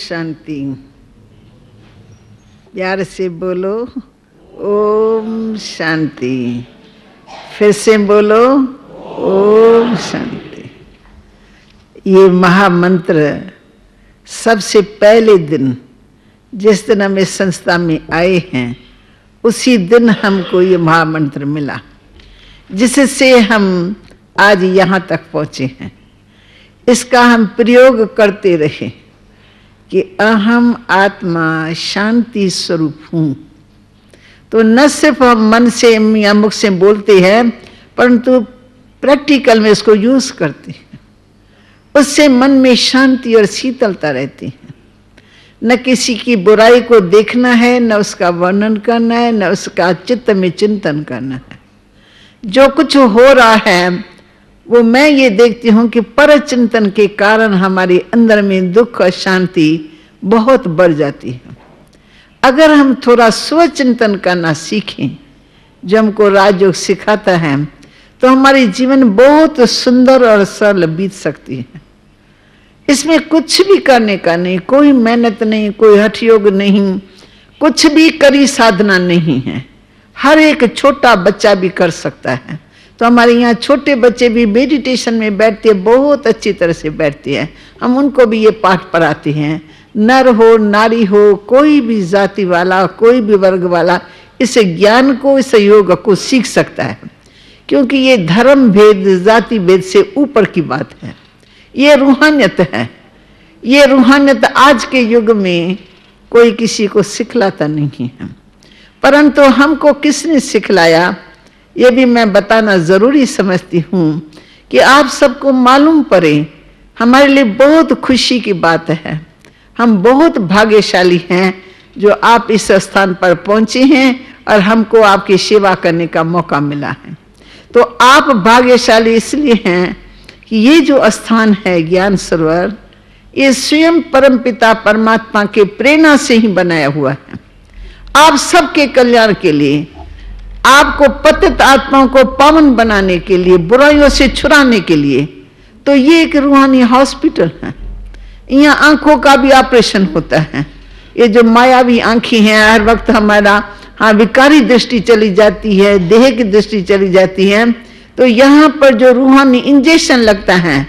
शांति। प्यार से बोलो ओम शांति। फिर से बोलो ओम शांति। ये महामंत्र सबसे पहले दिन जिस दिन हम इस संस्था में आए हैं उसी दिन हमको ये महामंत्र मिला, जिससे हम आज यहाँ तक पहुँचे हैं। इसका हम प्रयोग करते रहे कि अहम आत्मा शांति स्वरूप हूँ। तो न सिर्फ हम मन से या मुख से बोलते हैं, परंतु प्रैक्टिकल में इसको यूज करते हैं। उससे मन में शांति और शीतलता रहती है। न किसी की बुराई को देखना है, न उसका वर्णन करना है, न उसका चित्त में चिंतन करना है। जो कुछ हो रहा है वो मैं ये देखती हूँ कि पर चिंतन के कारण हमारे अंदर में दुख और शांति बहुत बढ़ जाती है। अगर हम थोड़ा स्वचिंतन करना सीखें, जो हमको राजयोग सिखाता है, तो हमारी जीवन बहुत सुंदर और सरल बीत सकती है। इसमें कुछ भी करने का नहीं, कोई मेहनत नहीं, कोई हठ योग नहीं, कुछ भी कड़ी साधना नहीं है। हर एक छोटा बच्चा भी कर सकता है। तो हमारे यहाँ छोटे बच्चे भी मेडिटेशन में बैठते हैं, बहुत अच्छी तरह से बैठते हैं। हम उनको भी ये पाठ पढ़ाते हैं। नर हो नारी हो, कोई भी जाति वाला, कोई भी वर्ग वाला इस ज्ञान को, इस योग को सीख सकता है, क्योंकि ये धर्म भेद जाति भेद से ऊपर की बात है। ये रूहानियत है। ये रूहानियत आज के युग में कोई किसी को सिखलाता नहीं है, परंतु हमको किसने सिखलाया ये भी मैं बताना जरूरी समझती हूँ कि आप सबको मालूम पड़े। हमारे लिए बहुत खुशी की बात है। हम बहुत भाग्यशाली हैं जो आप इस स्थान पर पहुँचे हैं और हमको आपकी सेवा करने का मौका मिला है। तो आप भाग्यशाली इसलिए हैं कि ये जो स्थान है ज्ञान सरोवर, ये स्वयं परमपिता परमात्मा के प्रेरणा से ही बनाया हुआ है, आप सबके कल्याण के लिए, आपको पतित आत्माओं को पावन बनाने के लिए, बुराइयों से छुड़ाने के लिए। तो ये एक रूहानी हॉस्पिटल है। यहाँ आंखों का भी ऑपरेशन होता है। ये जो मायावी आंखें हैं, हर वक्त हमारा विकारी दृष्टि चली जाती है, देह की दृष्टि चली जाती है। तो यहाँ पर जो रूहानी इंजेक्शन लगता है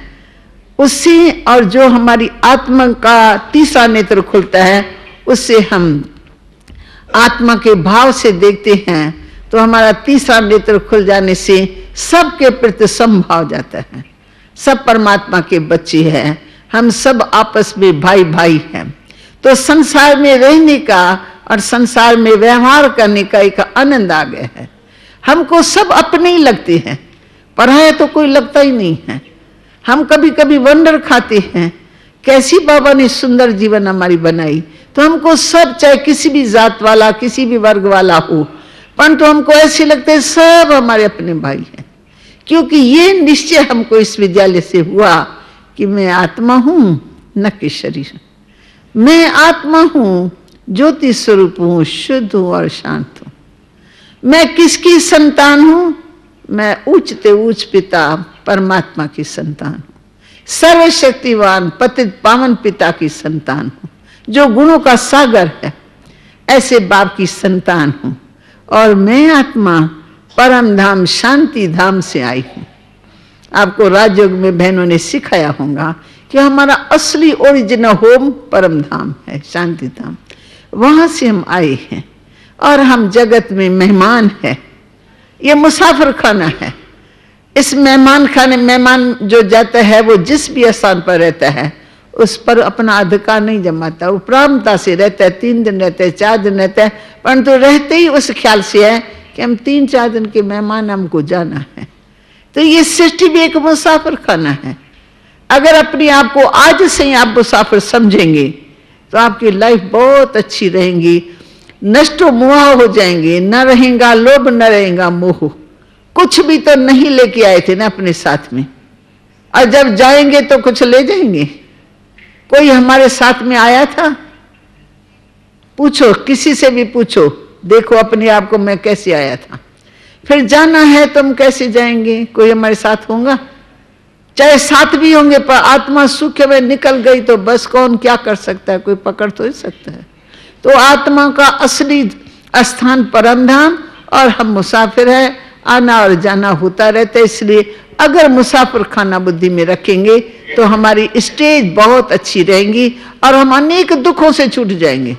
उससे, और जो हमारी आत्मा का तीसरा नेत्र खुलता है, उससे हम आत्मा के भाव से देखते हैं। तो हमारा तीसरा नेत्र खुल जाने से सबके प्रति समभाव जाता है। सब परमात्मा के बच्चे हैं, हम सब आपस में भाई भाई हैं। तो संसार में रहने का और संसार में व्यवहार करने का एक आनंद आ गया है। हमको सब अपने ही लगते हैं, पराया तो कोई लगता ही नहीं है। हम कभी कभी वंडर खाते हैं कैसी बाबा ने सुंदर जीवन हमारी बनाई। तो हमको सब, चाहे किसी भी जात वाला, किसी भी वर्ग वाला हो, परंतु हमको ऐसे लगते हैं सब हमारे अपने भाई हैं, क्योंकि ये निश्चय हमको इस विद्यालय से हुआ कि मैं आत्मा हूं, न कि शरीर। मैं आत्मा हूं, ज्योति स्वरूप हूं, शुद्ध हूं और शांत हूं। मैं किसकी संतान हूं? मैं ऊंचते ऊंच पिता परमात्मा की संतान हूं, सर्वशक्तिवान पतित पावन पिता की संतान हूं, जो गुणों का सागर है। ऐसे बाप की संतान हूं। और मैं आत्मा परम धाम शांति धाम से आई हूँ। आपको राजयोग में बहनों ने सिखाया होगा कि हमारा असली ओरिजिनल होम परम धाम है, शांति धाम। वहां से हम आए हैं और हम जगत में मेहमान हैं। ये मुसाफिर खाना है। इस मेहमान खाने, मेहमान जो जाता है वो जिस भी स्थान पर रहता है उस पर अपना अधिकार नहीं जमाता। वो प्रामता से रहता है, 3 दिन रहता है, 4 दिन रहता है, परंतु रहते ही उस ख्याल से है कि हम 3-4 दिन के मेहमान, हमको जाना है। तो ये सृष्टि भी एक मुसाफिर खाना है। अगर अपने आप को आज से ही आप मुसाफिर समझेंगे तो आपकी लाइफ बहुत अच्छी रहेगी। नष्टो मोह हो जाएंगे, न रहेगा लोभ, न रहेगा मोह। कुछ भी तो नहीं लेके आए थे ना अपने साथ में, और जब जाएंगे तो कुछ ले जाएंगे। कोई हमारे साथ में आया था? पूछो, किसी से भी पूछो, देखो अपने आप को, मैं कैसे आया था। फिर जाना है तो हम कैसे जाएंगे? कोई हमारे साथ होगा? चाहे 7 भी होंगे, पर आत्मा सुख में निकल गई तो बस कौन क्या कर सकता है, कोई पकड़ तो ही सकता है। तो आत्मा का असली स्थान परमधाम, और हम मुसाफिर है, आना और जाना होता रहता है। इसलिए अगर मुसाफिर खाना बुद्धि में रखेंगे तो हमारी स्टेज बहुत अच्छी रहेंगी और हम अनेक दुखों से छूट जाएंगे।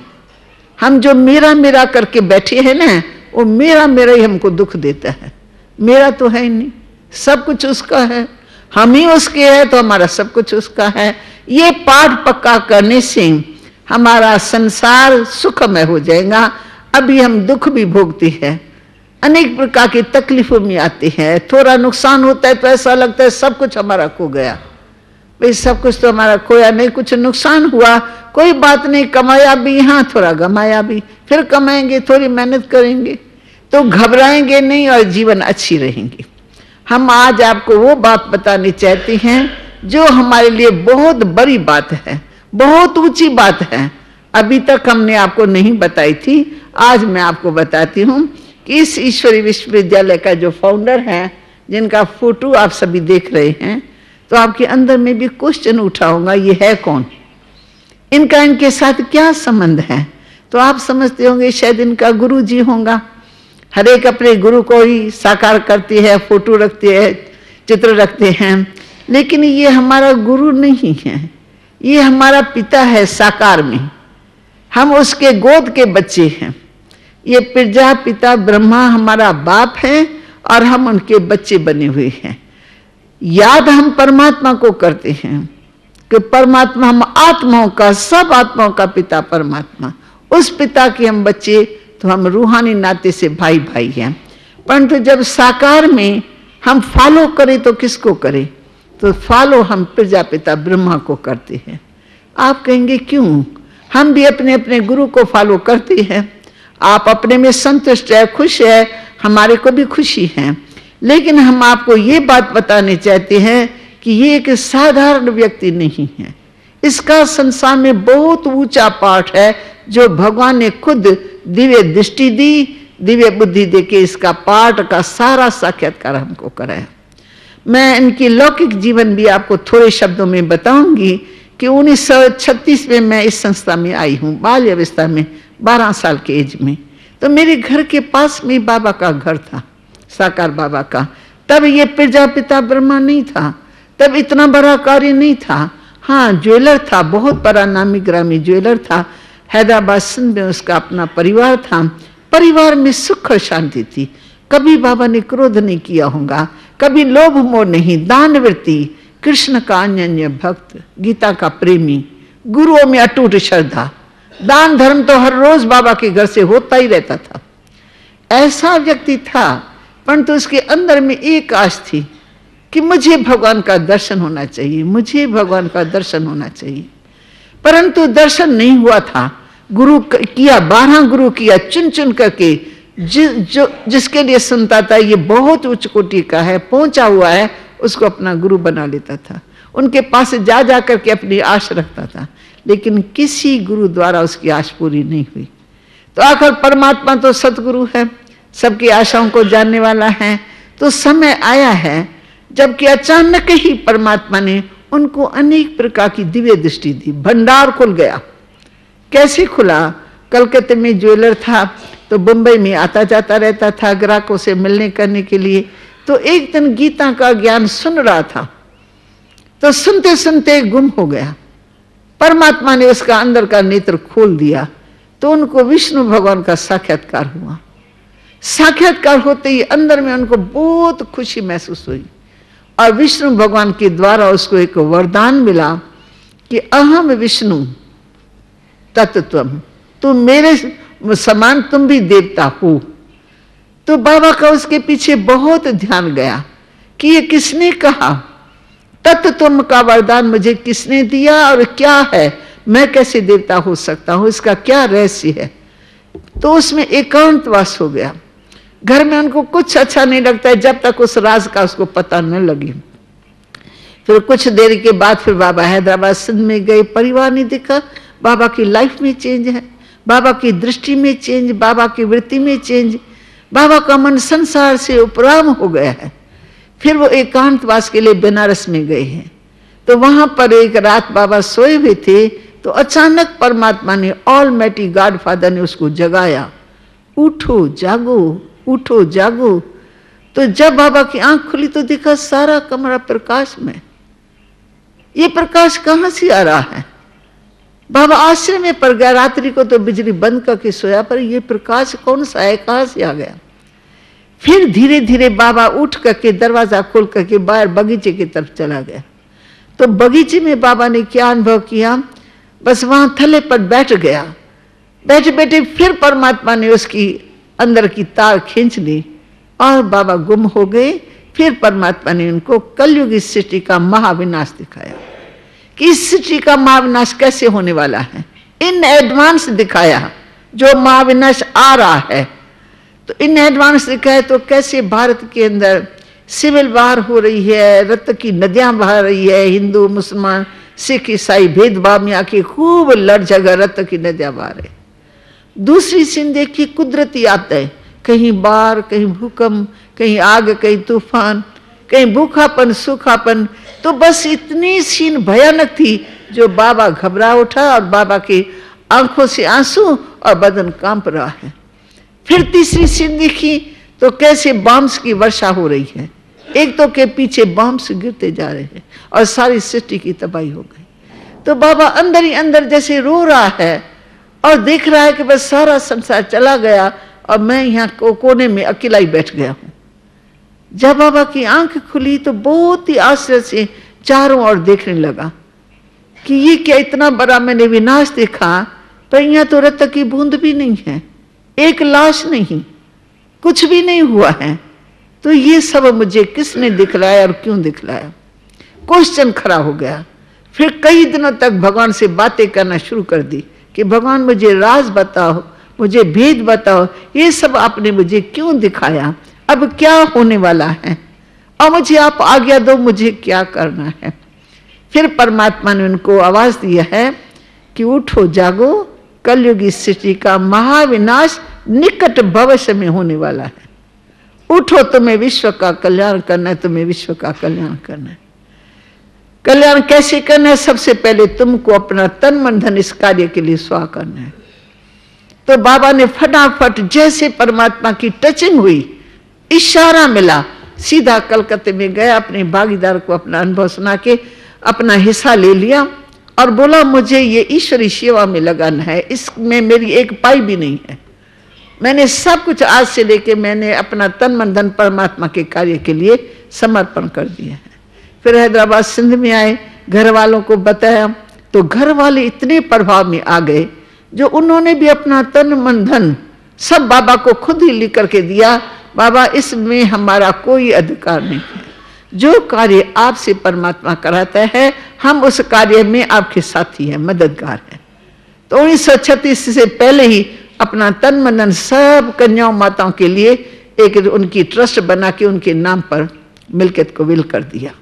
हम जो मेरा मेरा करके बैठे हैं ना, वो मेरा मेरा ही हमको दुख देता है। मेरा तो है ही नहीं, सब कुछ उसका है, हम ही उसके हैं, तो हमारा सब कुछ उसका है। ये पाठ पक्का करने से हमारा संसार सुखमय हो जाएगा। अभी हम दुख भी भोगते हैं, अनेक प्रकार की तकलीफों में आते हैं, थोड़ा नुकसान होता है तो ऐसा लगता है सब कुछ हमारा खो गया। भाई सब कुछ तो हमारा खोया नहीं, कुछ नुकसान हुआ, कोई बात नहीं, कमाया भी, यहाँ थोड़ा गमाया भी, फिर कमाएंगे, थोड़ी मेहनत करेंगे तो घबराएंगे नहीं और जीवन अच्छी रहेंगी। हम आज आपको वो बात बतानी चाहते हैं जो हमारे लिए बहुत बड़ी बात है, बहुत ऊंची बात है। अभी तक हमने आपको नहीं बताई थी, आज मैं आपको बताती हूँ कि इस ईश्वरी विश्वविद्यालय का जो फाउंडर है, जिनका फोटो आप सभी देख रहे हैं, तो आपके अंदर में भी क्वेश्चन उठा होगा, ये है कौन, इनका इनके साथ क्या संबंध है। तो आप समझते होंगे शायद इनका गुरु जी होगा। हर एक अपने गुरु को ही साकार करती है, फोटो रखते हैं, चित्र रखते हैं, लेकिन ये हमारा गुरु नहीं है, ये हमारा पिता है साकार में। हम उसके गोद के बच्चे हैं। ये प्रजापिता ब्रह्मा हमारा बाप है और हम उनके बच्चे बने हुए हैं। याद हम परमात्मा को करते हैं कि परमात्मा, हम आत्माओं का, सब आत्माओं का पिता परमात्मा, उस पिता के हम बच्चे, तो हम रूहानी नाते से भाई भाई हैं। परंतु जब साकार में हम फॉलो करें तो किसको करें, तो फॉलो हम प्रजापिता ब्रह्मा को करते हैं। आप कहेंगे क्यों, हम भी अपने अपने गुरु को फॉलो करते हैं। आप अपने में संतुष्ट है, खुश है, हमारे को भी खुशी है, लेकिन हम आपको ये बात बताने चाहते हैं कि ये एक साधारण व्यक्ति नहीं है। इसका संसार में बहुत ऊंचा पाठ है जो भगवान ने खुद दिव्य दृष्टि दी, दिव्य बुद्धि देके इसका पाठ का सारा साक्षात्कार हमको कराया। मैं इनकी लौकिक जीवन भी आपको थोड़े शब्दों में बताऊंगी कि 1936 में मैं इस संस्था में आई हूँ, बाल्य अवस्था में, 12 साल के एज में। तो मेरे घर के पास में बाबा का घर था, साकार बाबा का। तब ये प्रजापिता ब्रह्मा नहीं था, तब इतना बड़ा कार्य नहीं था। हाँ, ज्वेलर था, बहुत बड़ा नामी ग्रामी ज्वेलर था, हैदराबाद सिंध में उसका अपना परिवार था। परिवार में सुख और शांति थी। कभी बाबा ने क्रोध नहीं किया होगा, कभी लोभ मोह नहीं, दान वृत्ति, कृष्ण का अनन्य भक्त, गीता का प्रेमी, गुरुओं में अटूट श्रद्धा, दान धर्म तो हर रोज बाबा के घर से होता ही रहता था। ऐसा व्यक्ति था, परंतु उसके अंदर में एक आश थी कि मुझे भगवान का दर्शन होना चाहिए, मुझे भगवान का दर्शन होना चाहिए। परंतु दर्शन नहीं हुआ था। गुरु किया, 12 गुरु किया, चुन चुन करके, जिसके लिए सुनता था ये बहुत उच्च कोटि का है, पहुंचा हुआ है, उसको अपना गुरु बना लेता था। उनके पास जा जा करके अपनी आश रखता था, लेकिन किसी गुरु द्वारा उसकी आश पूरी नहीं हुई। तो आखिर परमात्मा तो सतगुरु है, सबकी आशाओं को जानने वाला है। तो समय आया है जबकि अचानक ही परमात्मा ने उनको अनेक प्रकार की दिव्य दृष्टि दी, भंडार खुल गया। कैसे खुला? कलकत्ते में ज्वेलर था तो मुंबई में आता जाता रहता था ग्राहकों से मिलने करने के लिए। तो एक दिन गीता का ज्ञान सुन रहा था, तो सुनते सुनते गुम हो गया। परमात्मा ने उसका अंदर का नेत्र खोल दिया, तो उनको विष्णु भगवान का साक्षात्कार हुआ। साक्षात्कार होते ही अंदर में उनको बहुत खुशी महसूस हुई और विष्णु भगवान के द्वारा उसको एक वरदान मिला कि अहम विष्णु तत्त्वम, तुम मेरे समान, तुम भी देवता हो। तो बाबा का उसके पीछे बहुत ध्यान गया कि ये किसने कहा, तत्त्वम का वरदान मुझे किसने दिया और क्या है, मैं कैसे देवता हो सकता हूं, इसका क्या रहस्य है। तो उसमें एकांतवास हो गया। घर में उनको कुछ अच्छा नहीं लगता है जब तक उस राज का उसको पता न लगे। फिर कुछ देर के बाद फिर बाबा हैदराबाद सिंध में गए। परिवार ने देखा बाबा की लाइफ में चेंज है, बाबा की दृष्टि में चेंज, बाबा की वृत्ति में चेंज, बाबा का मन संसार से उपराम हो गया है। फिर वो एकांतवास के लिए बनारस में गए हैं। तो वहां पर एक रात बाबा सोए हुए थे, तो अचानक परमात्मा ने, ऑलमाइटी गॉड फादर ने उसको जगाया, उठो जागो, उठो जागो। तो जब बाबा की आंख खुली तो देखा सारा कमरा प्रकाश में। ये प्रकाश कहां से आ रहा है? बाबा आश्रय में पड़ गया। रात्रि को तो बिजली बंद करके सोया, पर ये प्रकाश कौन सा है, कहां से आ गया? फिर धीरे धीरे बाबा उठ करके दरवाजा खोल करके बाहर बगीचे की तरफ चला गया। तो बगीचे में बाबा ने क्या अनुभव किया, बस वहां थल्ले पर बैठ गया। बैठे बैठे फिर परमात्मा ने उसकी अंदर की तार खींच ली और बाबा गुम हो गए। फिर परमात्मा ने उनको कलयुग इस सृष्टि का महाविनाश दिखाया कि इस सृष्टि का महाविनाश कैसे होने वाला है, इन एडवांस दिखाया जो महाविनाश आ रहा है। तो इन एडवांस दिखाया तो कैसे भारत के अंदर सिविल वार हो रही है, रक्त की नदियां बह रही है, हिंदू मुसलमान सिख ईसाई भेदभाव में आके खूब लड़ झगड़ रक्त की नदियां बह रही। दूसरी सीन देखिए कुदरती आपदाएं, कहीं बाढ़, कहीं भूकंप, कहीं आग, कहीं तूफान, कहीं भूखापन, सूखापन। तो बस इतनी सीन भयानक थी जो बाबा घबरा उठा और बाबा की आंखों से आंसू और बदन कांप रहा है। फिर तीसरी सीन देखी तो कैसे बॉम्ब्स की वर्षा हो रही है, एक तो के पीछे बॉम्ब्स गिरते जा रहे हैं और सारी सृष्टि की तबाही हो गई। तो बाबा अंदर ही अंदर जैसे रो रहा है और देख रहा है कि बस सारा संसार चला गया और मैं यहाँ कोने में अकेला ही बैठ गया हूं। जब बाबा की आंख खुली तो बहुत ही आश्चर्य से चारों ओर देखने लगा कि ये क्या इतना बड़ा मैंने विनाश देखा, पर यहाँ तो रक्त की बूंद भी नहीं है, एक लाश नहीं, कुछ भी नहीं हुआ है। तो ये सब मुझे किसने दिखलाया और क्यों दिखलाया? क्वेश्चन खड़ा हो गया। फिर कई दिनों तक भगवान से बातें करना शुरू कर दी कि भगवान मुझे राज बताओ, मुझे भेद बताओ, ये सब आपने मुझे क्यों दिखाया, अब क्या होने वाला है और मुझे आप आज्ञा दो, मुझे क्या करना है। फिर परमात्मा ने उनको आवाज दिया है कि उठो जागो, कलयुग इस सृष्टि का महाविनाश निकट भविष्य में होने वाला है। उठो, तुम्हें विश्व का कल्याण करना है, तुम्हें विश्व का कल्याण करना है। कल्याण कैसे करना है? सबसे पहले तुमको अपना तन मन धन इस कार्य के लिए स्वाह करना है। तो बाबा ने फटाफट जैसे परमात्मा की टचिंग हुई, इशारा मिला, सीधा कलकत्ते में गया, अपने भागीदार को अपना अनुभव सुना के अपना हिस्सा ले लिया और बोला मुझे ये ईश्वरी सेवा में लगाना है, इसमें मेरी एक पाई भी नहीं है। मैंने सब कुछ आज से लेके मैंने अपना तन मन धन परमात्मा के कार्य के लिए समर्पण कर दिया है। फिर हैदराबाद सिंध में आए, घर वालों को बताया तो घर वाले इतने प्रभाव में आ गए जो उन्होंने भी अपना तन मन धन सब बाबा को खुद ही लिख करके दिया। बाबा इसमें हमारा कोई अधिकार नहीं है, जो कार्य आपसे परमात्मा कराता है हम उस कार्य में आपके साथी हैं, मददगार हैं। तो 1936 से पहले ही अपना तन मन धन सब कन्याओं माताओं के लिए एक उनकी ट्रस्ट बना के उनके नाम पर मिल्कियत को विल कर दिया।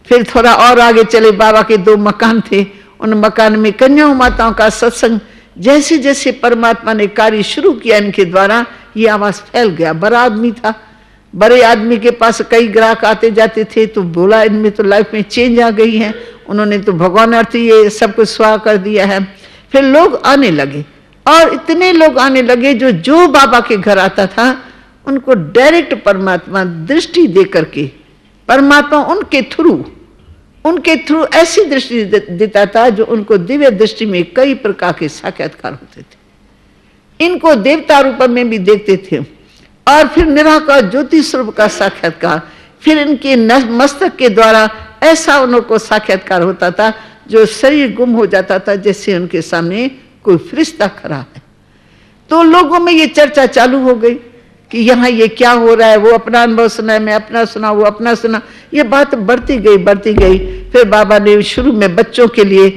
फिर थोड़ा और आगे चले, बाबा के 2 मकान थे, उन मकान में कन्याओं माताओं का सत्संग। जैसे जैसे परमात्मा ने कार्य शुरू किया इनके द्वारा, ये आवाज फैल गया। बड़ा आदमी था, बड़े आदमी के पास कई ग्राहक आते जाते थे, तो बोला इनमें तो लाइफ में चेंज आ गई है, उन्होंने तो भगवान अर्थ ये सब कुछ स्वाहा कर दिया है। फिर लोग आने लगे और इतने लोग आने लगे जो बाबा के घर आता था उनको डायरेक्ट परमात्मा दृष्टि दे करके, परमात्मा उनके थ्रू ऐसी दृष्टि देता था जो उनको दिव्य दृष्टि में कई प्रकार के साक्षात्कार होते थे। इनको देवता रूप में भी देखते थे और फिर निराकार ज्योति स्वरूप का साक्षात्कार, फिर इनके मस्तक के द्वारा ऐसा उनको साक्षात्कार होता था जो शरीर गुम हो जाता था, जैसे उनके सामने कोई फरिश्ता खड़ा है। तो लोगों में ये चर्चा चालू हो गई कि यहाँ ये क्या हो रहा है, वो अपना अनुभव सुना, मैं अपना सुना, वो अपना सुना, ये बात बढ़ती गई। फिर बाबा ने शुरू में बच्चों के लिए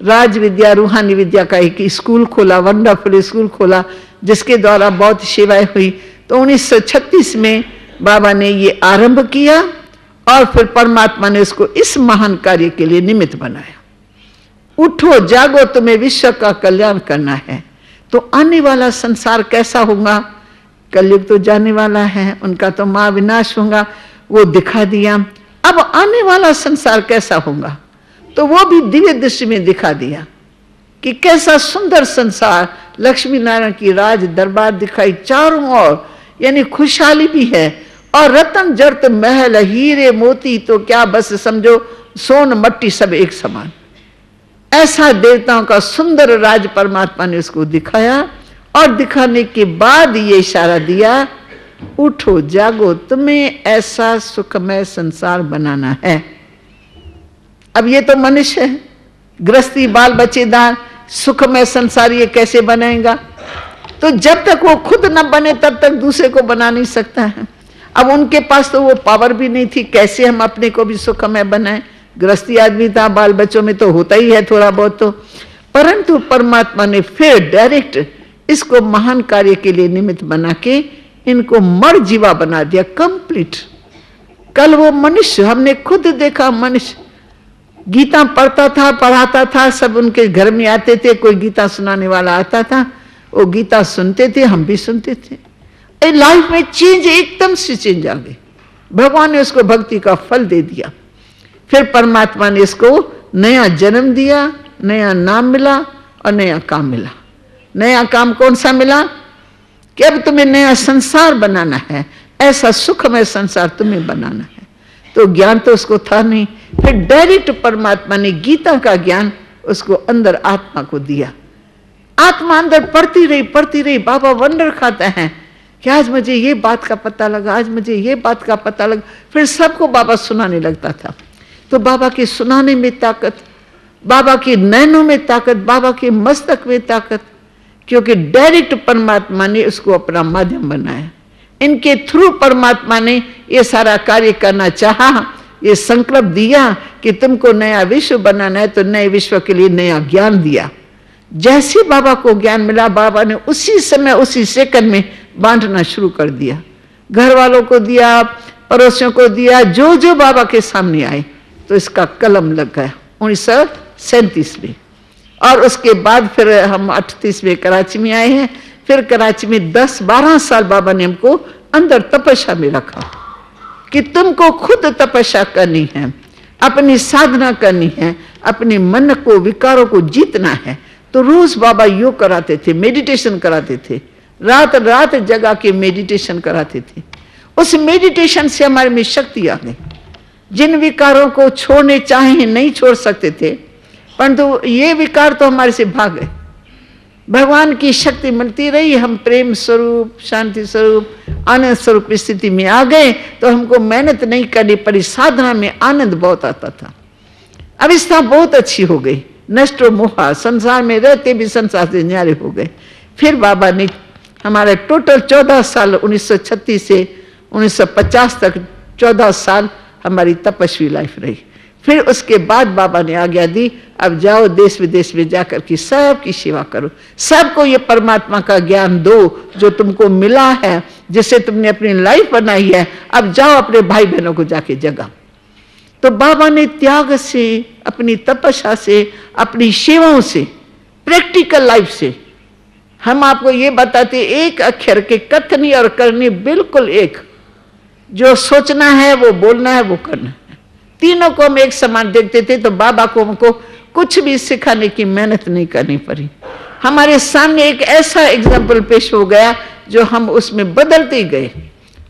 राज विद्या रूहानी विद्या का एक स्कूल खोला, वंडरफुल स्कूल खोला, जिसके द्वारा बहुत सेवाएं हुई। तो 1936 में बाबा ने ये आरंभ किया और फिर परमात्मा ने उसको इस महान कार्य के लिए निमित्त बनाया। उठो जागो, तुम्हें विश्व का कल्याण करना है। तो आने वाला संसार कैसा होगा? कलयुग तो जाने वाला है, उनका तो महाविनाश होगा। वो दिखा दिया। अब आने वाला संसार कैसा होगा, तो वो भी दिव्य दृष्टि में दिखा दिया कि कैसा सुंदर संसार, लक्ष्मी नारायण की राज दरबार दिखाई चारों ओर, यानी खुशहाली भी है, और रतन जर्त महल हीरे मोती तो क्या, बस समझो सोन मट्टी सब एक समान। ऐसा देवताओं का सुंदर राज परमात्मा ने उसको दिखाया, और दिखाने के बाद ये इशारा दिया, उठो जागो, तुम्हें ऐसा सुखमय संसार बनाना है। अब ये तो मनुष्य है, गृहस्थी बाल बच्चेदार, सुखमय संसार ये कैसे बनाएगा? तो जब तक वो खुद न बने तब तक दूसरे को बना नहीं सकता है। अब उनके पास तो वो पावर भी नहीं थी, कैसे हम अपने को भी सुखमय बनाएं? गृहस्थी आदमी था, बाल बच्चों में तो होता ही है थोड़ा बहुत तो, परंतु परमात्मा ने फिर डायरेक्ट इसको महान कार्य के लिए निमित्त बना के इनको मर जीवा बना दिया कंप्लीट। कल वो मनुष्य, हमने खुद देखा, मनुष्य गीता पढ़ता था, पढ़ाता था, सब उनके घर में आते थे, कोई गीता सुनाने वाला आता था, वो गीता सुनते थे, हम भी सुनते थे। लाइफ में चेंज, एकदम से चेंज आ गई। भगवान ने उसको भक्ति का फल दे दिया। फिर परमात्मा ने इसको नया जन्म दिया, नया नाम मिला और नया काम मिला। नया काम कौन सा मिला? कि अब तुम्हें नया संसार बनाना है, ऐसा सुखमय संसार तुम्हें बनाना है। तो ज्ञान तो उसको था नहीं, फिर डायरेक्ट परमात्मा ने गीता का ज्ञान उसको अंदर आत्मा को दिया। आत्मा अंदर पढ़ती रही। बाबा वंडर खाता है कि आज मुझे ये बात का पता लगा, आज मुझे ये बात का पता लगा। फिर सबको बाबा सुनाने लगता था। तो बाबा के सुनाने में ताकत, बाबा के नैनों में ताकत, बाबा के मस्तक में ताकत, क्योंकि डायरेक्ट परमात्मा ने उसको अपना माध्यम बनाया। इनके थ्रू परमात्मा ने ये सारा कार्य करना चाहा, ये संकल्प दिया कि तुमको नया विश्व बनाना है, तो नए विश्व के लिए नया ज्ञान दिया। जैसे बाबा को ज्ञान मिला, बाबा ने उसी समय उसी सेकंड में बांटना शुरू कर दिया। घर वालों को दिया, पड़ोसियों को दिया, जो जो बाबा के सामने आए, तो इसका कलम लग गया 1937 में। और उसके बाद फिर हम 38 में कराची में आए हैं। फिर कराची में 10-12 साल बाबा ने हमको अंदर तपस्या में रखा कि तुमको खुद तपस्या करनी है, अपनी साधना करनी है, अपने मन को, विकारों को जीतना है। तो रोज बाबा योग कराते थे, मेडिटेशन कराते थे, रात रात जगा के मेडिटेशन कराते थे। उस मेडिटेशन से हमारे में शक्ति आ गई। जिन विकारों को छोड़ने चाहे नहीं छोड़ सकते थे, परंतु ये विकार तो हमारे से भाग गए। भगवान की शक्ति मिलती रही, हम प्रेम स्वरूप, शांति स्वरूप, आनंद स्वरूप स्थिति में आ गए। तो हमको मेहनत नहीं करनी पड़ी, साधना में आनंद बहुत आता था। अवस्था बहुत अच्छी हो गई, नष्ट मोहा, संसार में रहते भी संसार से न्यारे हो गए। फिर बाबा ने हमारे टोटल 14 साल, 1936 से 1950 तक 14 साल हमारी तपस्वी लाइफ रही। फिर उसके बाद बाबा ने आज्ञा दी, अब जाओ देश विदेश में जाकर के सबकी सेवा करो, सबको ये परमात्मा का ज्ञान दो जो तुमको मिला है, जिससे तुमने अपनी लाइफ बनाई है। अब जाओ अपने भाई बहनों को जाके जगाओ। तो बाबा ने त्याग से, अपनी तपस्या से, अपनी सेवाओं से, प्रैक्टिकल लाइफ से, हम आपको ये बताते, एक अक्षर के कथनी और करनी बिल्कुल एक। जो सोचना है वो बोलना है, वो करना है, तीनों को हम एक समान देखते थे। तो बाबा को हमको कुछ भी सिखाने की मेहनत नहीं करनी पड़ी। हमारे सामने एक ऐसा एग्जाम्पल पेश हो गया जो हम उसमें बदलते गए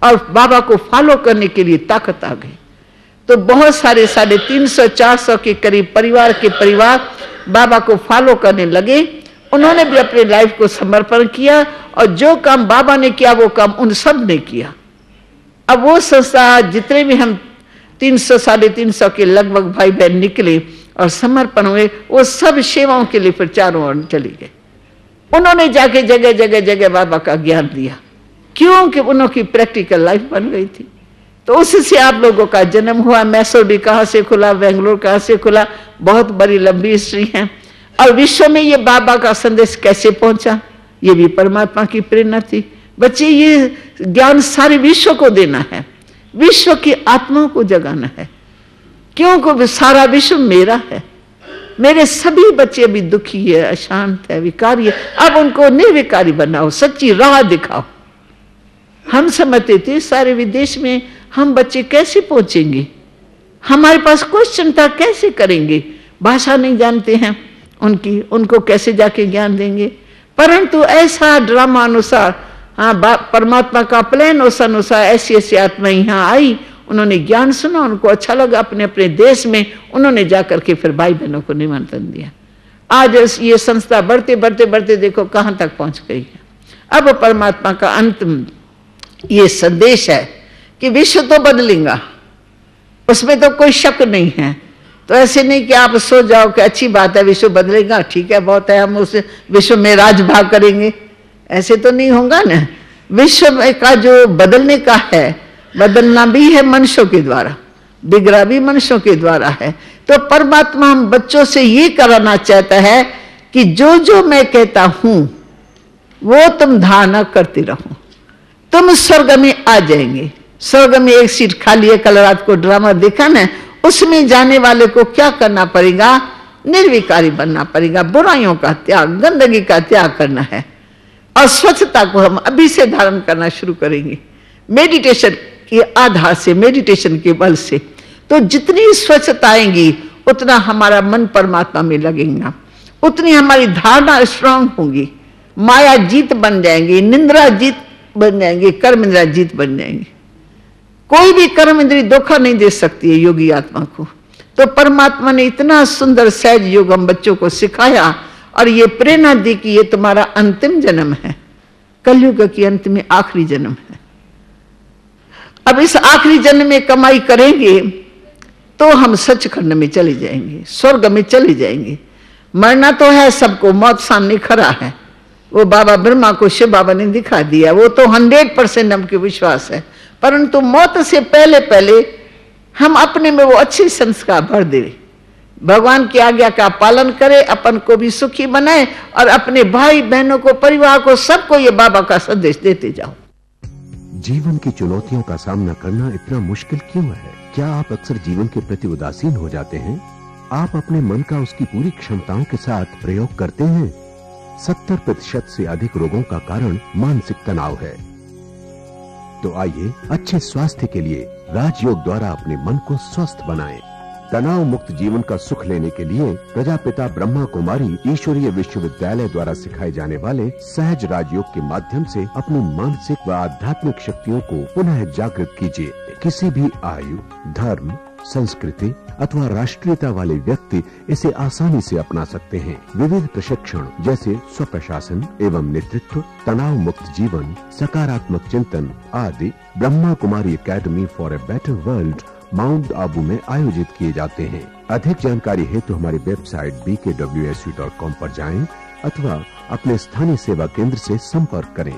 और बाबा को फॉलो करने के लिए ताकत आ गई। तो बहुत सारे 350-400 के करीब परिवार के परिवार बाबा को फॉलो करने लगे। उन्होंने भी अपने लाइफ को समर्पण किया और जो काम बाबा ने किया वो काम उन सब ने किया। अब वो संस्था जितने भी हम 300-350 के लगभग भाई बहन निकले और समर्पण हुए, वो सब सेवाओं के लिए फिर चारों ओर चले गए। उन्होंने जाके जगह जगह जगह बाबा का ज्ञान दिया, क्योंकि उनकी प्रैक्टिकल लाइफ बन गई थी। तो उससे आप लोगों का जन्म हुआ। मैसूर भी कहाँ से खुला, बेंगलोर कहाँ से खुला, बहुत बड़ी लंबी हिस्ट्री है। और विश्व में ये बाबा का संदेश कैसे पहुंचा, ये भी परमात्मा की प्रेरणा थी। बच्चे, ये ज्ञान सारे विश्व को देना है, विश्व की आत्माओं को जगाना है, क्योंकि सारा विश्व मेरा है। मेरे सभी बच्चे अभी दुखी है, अशांत है, विकारी है। अब उनको निर्विकारी बनाओ, सच्ची राह दिखाओ। हम समझते थे सारे विदेश में हम बच्चे कैसे पहुंचेंगे? हमारे पास क्वेश्चन था, कैसे करेंगे? भाषा नहीं जानते हैं उनकी, उनको कैसे जाके ज्ञान देंगे? परंतु ऐसा ड्रामा अनुसार, हाँ, परमात्मा का प्लान उस अनुसार ऐसी ऐसी आत्मा यहाँ आई, उन्होंने ज्ञान सुना, उनको अच्छा लगा, अपने अपने देश में उन्होंने जाकर के फिर भाई बहनों को निमंत्रण दिया। आज ये संस्था बढ़ते बढ़ते बढ़ते देखो कहाँ तक पहुंच गई है। अब परमात्मा का अंतिम ये संदेश है कि विश्व तो बदलेगा, उसमें तो कोई शक नहीं है। तो ऐसे नहीं कि आप सो जाओ कि अच्छी बात है विश्व बदलेगा, ठीक है, बहुत है, हम उस विश्व में राजभाग करेंगे, ऐसे तो नहीं होगा ना। विश्व का जो बदलने का है, बदलना भी है मनुष्यों के द्वारा, बिगड़ा भी मनुष्यों के द्वारा है। तो परमात्मा हम बच्चों से ये कराना चाहता है कि जो जो मैं कहता हूं वो तुम धारणा करते रहो, तुम स्वर्ग में आ जाएंगे। स्वर्ग में एक सीट खाली है, कल रात को ड्रामा देखा ना, उसमें जाने वाले को क्या करना पड़ेगा? निर्विकारी बनना पड़ेगा, बुराइयों का त्याग, गंदगी का त्याग करना है। और स्वच्छता को हम अभी से धारण करना शुरू करेंगे, मेडिटेशन के आधार से, मेडिटेशन के बल से। तो जितनी स्वच्छता आएंगी उतना हमारा मन परमात्मा में लगेगा, उतनी हमारी धारणा स्ट्रांग होगी, माया जीत बन जाएंगी, निंद्रा जीत बन जाएंगी, कर्म इंद्रिया जीत बन जाएंगी। कोई भी कर्म इंद्रिय धोखा नहीं दे सकती है योगी आत्मा को। तो परमात्मा ने इतना सुंदर सहज योग हम बच्चों को सिखाया और ये प्रेरणा दी कि ये तुम्हारा अंतिम जन्म है, कलयुग की अंत में आखिरी जन्म है। अब इस आखिरी जन्म में कमाई करेंगे तो हम सचखंड में चले जाएंगे, स्वर्ग में चले जाएंगे। मरना तो है सबको, मौत सामने खड़ा है, वो बाबा ब्रह्मा को शिव बाबा ने दिखा दिया, वो तो 100% हमके विश्वास है। परंतु मौत से पहले पहले हम अपने में वो अच्छे संस्कार भर दे, भगवान की आज्ञा का पालन करें, अपन को भी सुखी बनाए और अपने भाई बहनों को, परिवार को, सबको ये बाबा का संदेश देते जाओ। जीवन की चुनौतियों का सामना करना इतना मुश्किल क्यों है? क्या आप अक्सर जीवन के प्रति उदासीन हो जाते हैं? आप अपने मन का उसकी पूरी क्षमताओं के साथ प्रयोग करते हैं? 70% से अधिक रोगों का कारण मानसिक तनाव है। तो आइए अच्छे स्वास्थ्य के लिए राजयोग द्वारा अपने मन को स्वस्थ बनाएं। तनाव मुक्त जीवन का सुख लेने के लिए प्रजापिता ब्रह्मा कुमारी ईश्वरीय विश्वविद्यालय द्वारा सिखाए जाने वाले सहज राजयोग के माध्यम से अपनी मानसिक व आध्यात्मिक शक्तियों को पुनः जागृत कीजिए। किसी भी आयु, धर्म, संस्कृति अथवा राष्ट्रीयता वाले व्यक्ति इसे आसानी से अपना सकते हैं। विविध प्रशिक्षण जैसे स्वप्रशासन एवं नेतृत्व, तनाव मुक्त जीवन, सकारात्मक चिंतन आदि Brahma Kumari academy for a better world mount Abu में आयोजित किए जाते हैं। अधिक जानकारी हेतु हमारी वेबसाइट bkwsu.com पर जाएं अथवा अपने स्थानीय सेवा केंद्र से संपर्क करें।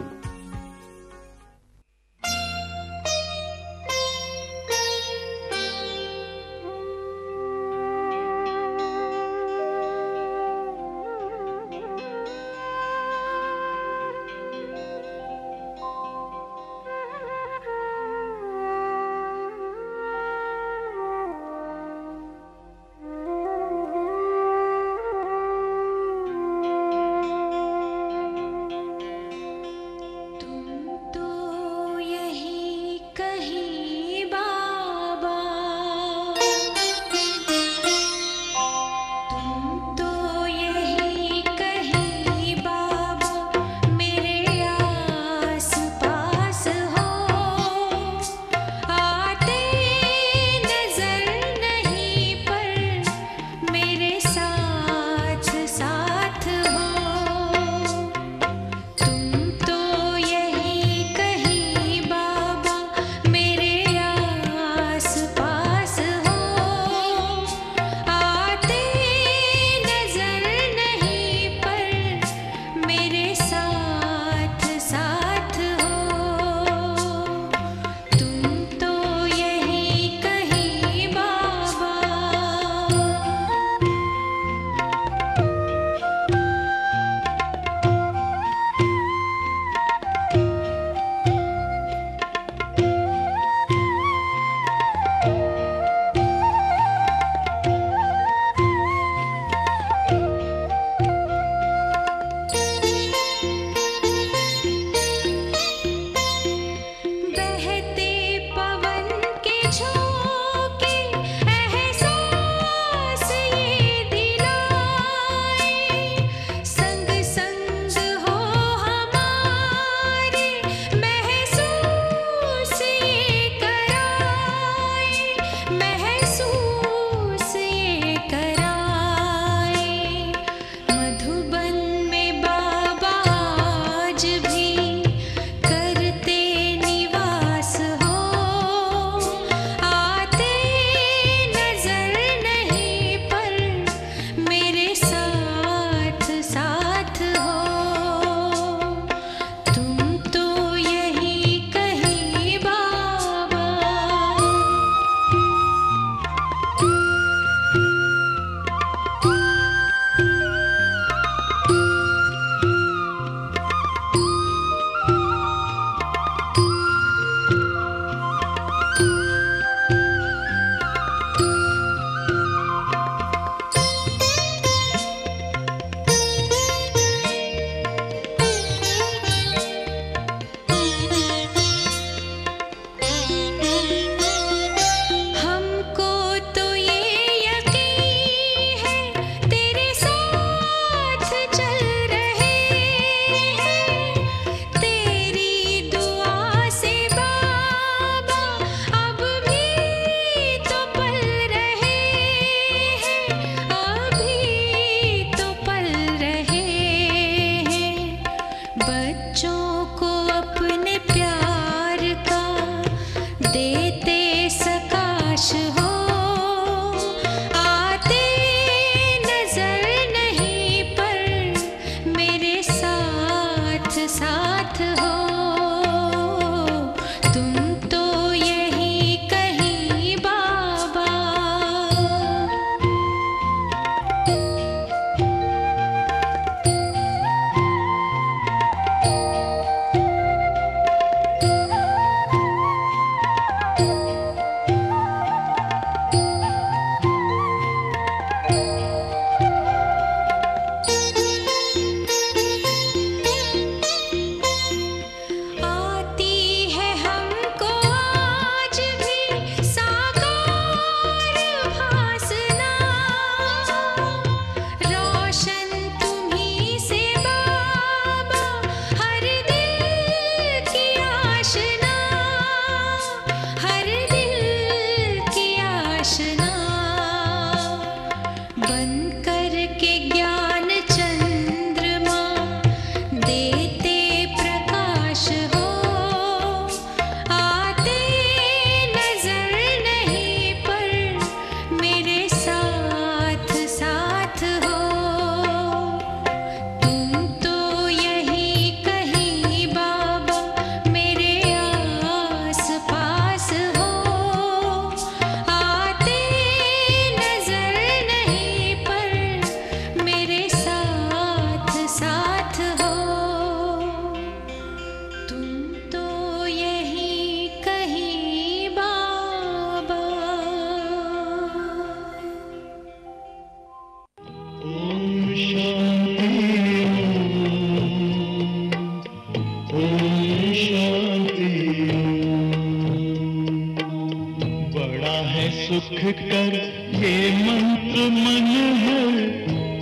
सुख कर ये मंत्र मन है।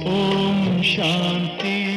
ओम शांति